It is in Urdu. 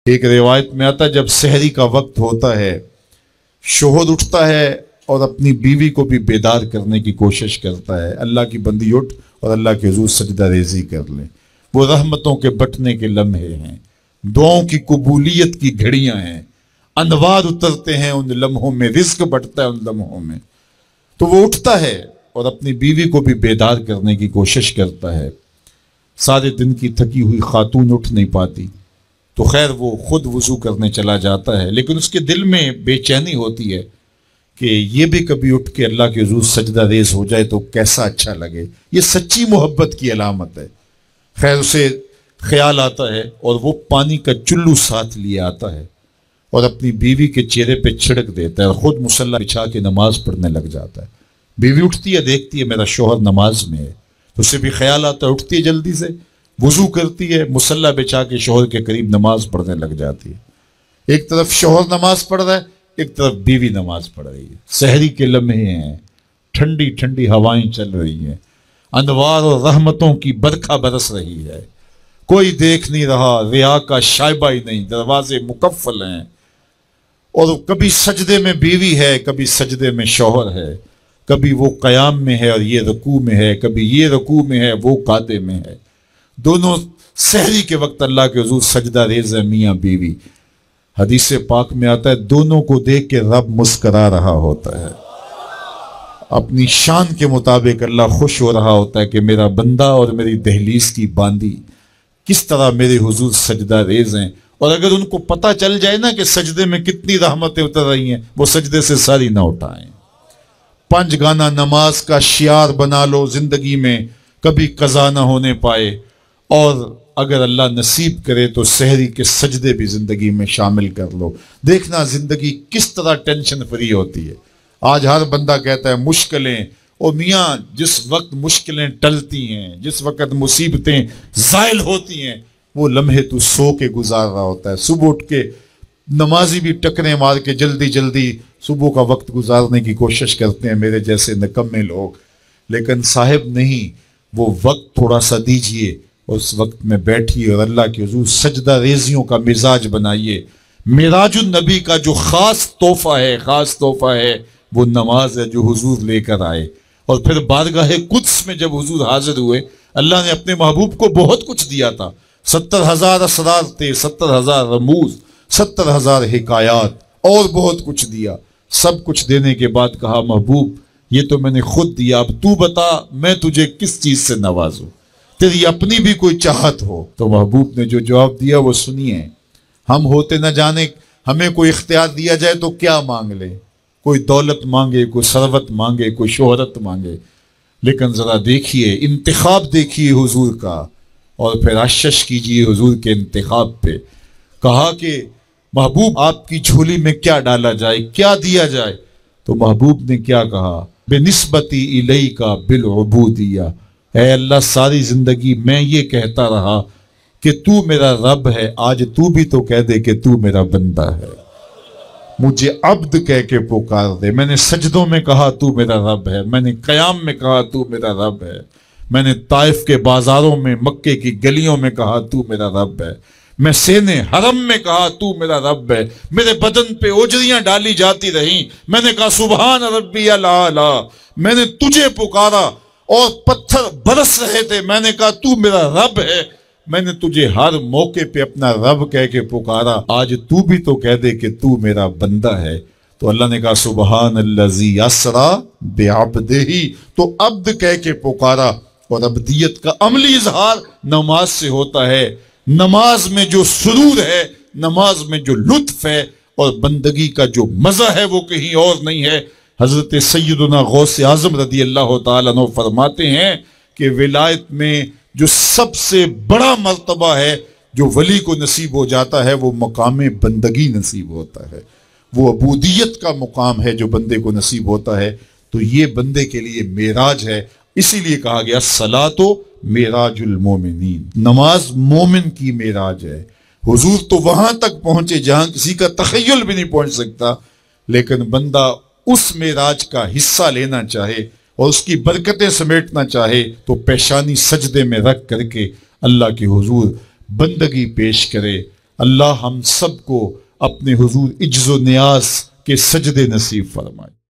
ایک روایت میں آتا ہے جب سحری کا وقت ہوتا ہے شوہر اٹھتا ہے اور اپنی بیوی کو بھی بیدار کرنے کی کوشش کرتا ہے، اللہ کی بندی اٹھ اور اللہ کے حضور سجدہ ریزی کر لے۔ وہ رحمتوں کے بٹنے کے لمحے ہیں، دعاؤں کی قبولیت کی گھڑیاں ہیں، انوار اترتے ہیں ان لمحوں میں، رزق بڑھتا ہے ان لمحوں میں۔ تو وہ اٹھتا ہے اور اپنی بیوی کو بھی بیدار کرنے کی کوشش کرتا ہے۔ سارے دن کی تھکی ہوئی خاتون اٹھ نہیں پاتی تو خیر وہ خود وضو کرنے چلا جاتا ہے، لیکن اس کے دل میں بے چینی ہوتی ہے کہ یہ بھی کبھی اٹھ کے اللہ کے حضور سجدہ ریز ہو جائے تو کیسا اچھا لگے۔ یہ سچی محبت کی علامت ہے۔ خیر اسے خیال آتا ہے اور وہ پانی کا چلو ساتھ لیے آتا ہے اور اپنی بیوی کے چہرے پہ چھڑک دیتا ہے اور خود مصلی بچھا کے نماز پڑھنے لگ جاتا ہے۔ بیوی اٹھتی ہے، دیکھتی ہے میرا شوہر نماز میں ہے، تو اسے بھی خیال آتا ہے، اٹھتی ہے جلدی سے، وضو کرتی ہے، مصلی بچھا کے شوہر کے قریب نماز پڑھنے لگ جاتی ہے۔ ایک طرف شوہر نماز پڑھ رہا ہے، ایک طرف بیوی نماز پڑھ رہی ہے۔ سحری کے لمحے ہیں، ٹھنڈی ٹھنڈی ہوائیں چل رہی ہیں، انوار اور رحمتوں کی برکھا برس رہی ہے، کوئی دیکھ نہیں رہا، ریا کا شائبہ ہی نہیں، دروازے مقفل ہیں، اور کبھی سجدے میں بیوی ہے، کبھی سجدے میں شوہر ہے، کبھی وہ قیام میں ہے اور یہ رکوع میں ہے، کبھی یہ رکوع میں ہے وہ قعدے میں ہے۔ دونوں سحری کے وقت اللہ کے حضور سجدہ ریز ہے میاں بیوی۔ حدیث پاک میں آتا ہے دونوں کو دیکھ کے رب مسکرا رہا ہوتا ہے، اپنی شان کے مطابق اللہ خوش ہو رہا ہوتا ہے کہ میرا بندہ اور میری دہلیز کی باندی کس طرح میرے حضور سجدہ ریز ہیں۔ اور اگر ان کو پتہ چل جائے نا کہ سجدے میں کتنی رحمتیں اتر رہی ہیں، وہ سجدے سے ساری نہ اٹھائیں۔ 5 گانا نماز کا شعار بنا لو زندگی میں، کبھی قضا نہ ہونے پائے، اور اگر اللہ نصیب کرے تو سحری کے سجدے بھی زندگی میں شامل کر لو۔ دیکھنا زندگی کس طرح ٹینشن فری ہوتی ہے۔ آج ہر بندہ کہتا ہے مشکلیں، اور میاں جس وقت مشکلیں ٹلتی ہیں، جس وقت مصیبتیں زائل ہوتی ہیں، وہ لمحے تو سو کے گزار رہا ہوتا ہے۔ صبح اٹھ کے نمازی بھی ٹکریں مار کے جلدی جلدی صبح کا وقت گزارنے کی کوشش کرتے ہیں میرے جیسے نکمے لوگ، لیکن صاحب نہیں، وہ وقت تھوڑا سا دیجئے، اس وقت میں بیٹھیے اور اللہ کے حضور سجدہ ریزیوں کا مزاج بنائیے۔ معراج النبی کا جو خاص تحفہ ہے وہ نماز ہے جو حضور لے کر آئے، اور پھر بارگاہ قدس میں جب حضور حاضر ہوئے، اللہ نے اپنے محبوب کو بہت کچھ دیا تھا، 70,000 اسرار تھے، 70,000 رموز، 70,000 حکایات، اور بہت کچھ دیا۔ سب کچھ دینے کے بعد کہا محبوب یہ تو میں نے خود دیا، اب تو بتا میں تجھے کس چیز سے نوازوں، تیری اپنی بھی کوئی چاہت ہو۔ تو محبوب نے جو جواب دیا وہ سنیے۔ ہم ہوتے نہ جانے ہمیں کوئی اختیار دیا جائے تو کیا مانگ لے، کوئی دولت مانگے، کوئی ثروت مانگے، کوئی شہرت مانگے، لیکن ذرا دیکھیے انتخاب دیکھیے حضور کا، اور پھر اشش کیجئے حضور کے انتخاب پہ۔ کہا کہ محبوب آپ کی جھولی میں کیا ڈالا جائے، کیا دیا جائے؟ تو محبوب نے کیا کہا؟ بنسبتی الیک بالعبودیہ، اے اللہ ساری زندگی میں یہ کہتا رہا کہ تو میرا رب ہے، آج تو بھی تو کہہ دے کہ تو میرا بندہ ہے، مجھے عبد کہہ کے پکار دے۔ میں نے سجدوں میں کہا تو میرا رب ہے، میں نے قیام میں کہا تو میرا رب ہے، میں نے طائف کے بازاروں میں، مکے کی گلیوں میں کہا تو میرا رب ہے، میں سینے حرم میں کہا تو میرا رب ہے، میرے بدن پہ اوجریاں ڈالی جاتی رہیں، میں نے کہا سبحان ربی الاعلی، میں نے تجھے پکارا اور پتھر برس رہے تھے، میں نے کہا تو میرا رب ہے، میں نے تجھے ہر موقع پہ اپنا رب کہہ کے پکارا، آج تو بھی تو کہہ دے کہ تو میرا بندہ ہے۔ تو اللہ نے کہا سبحان الذی اسری بعبدہ، تو عبد کہہ کے پکارا، اور عبدیت کا عملی اظہار نماز سے ہوتا ہے۔ نماز میں جو سرور ہے، نماز میں جو لطف ہے، اور بندگی کا جو مزہ ہے وہ کہیں اور نہیں ہے۔ حضرت سیدنا غوث اعظم رضی اللہ تعالیٰ عنہ فرماتے ہیں کہ ولایت میں جو سب سے بڑا مرتبہ ہے جو ولی کو نصیب ہو جاتا ہے، وہ مقام بندگی نصیب ہوتا ہے، وہ عبودیت کا مقام ہے جو بندے کو نصیب ہوتا ہے۔ تو یہ بندے کے لیے معراج ہے، اسی لیے کہا گیا الصلاۃ معراج المومنین، نماز مومن کی معراج ہے۔ حضور تو وہاں تک پہنچے جہاں کسی کا تخیل بھی نہیں پہنچ سکتا، لیکن بندہ اس معراج کا حصہ لینا چاہے اور اس کی برکتیں سمیٹنا چاہے تو پیشانی سجدے میں رکھ کر کے اللہ کے حضور بندگی پیش کرے، اللہ ہم سب کو اپنے حضور عجز و نیاز کے سجدے نصیب فرمائے۔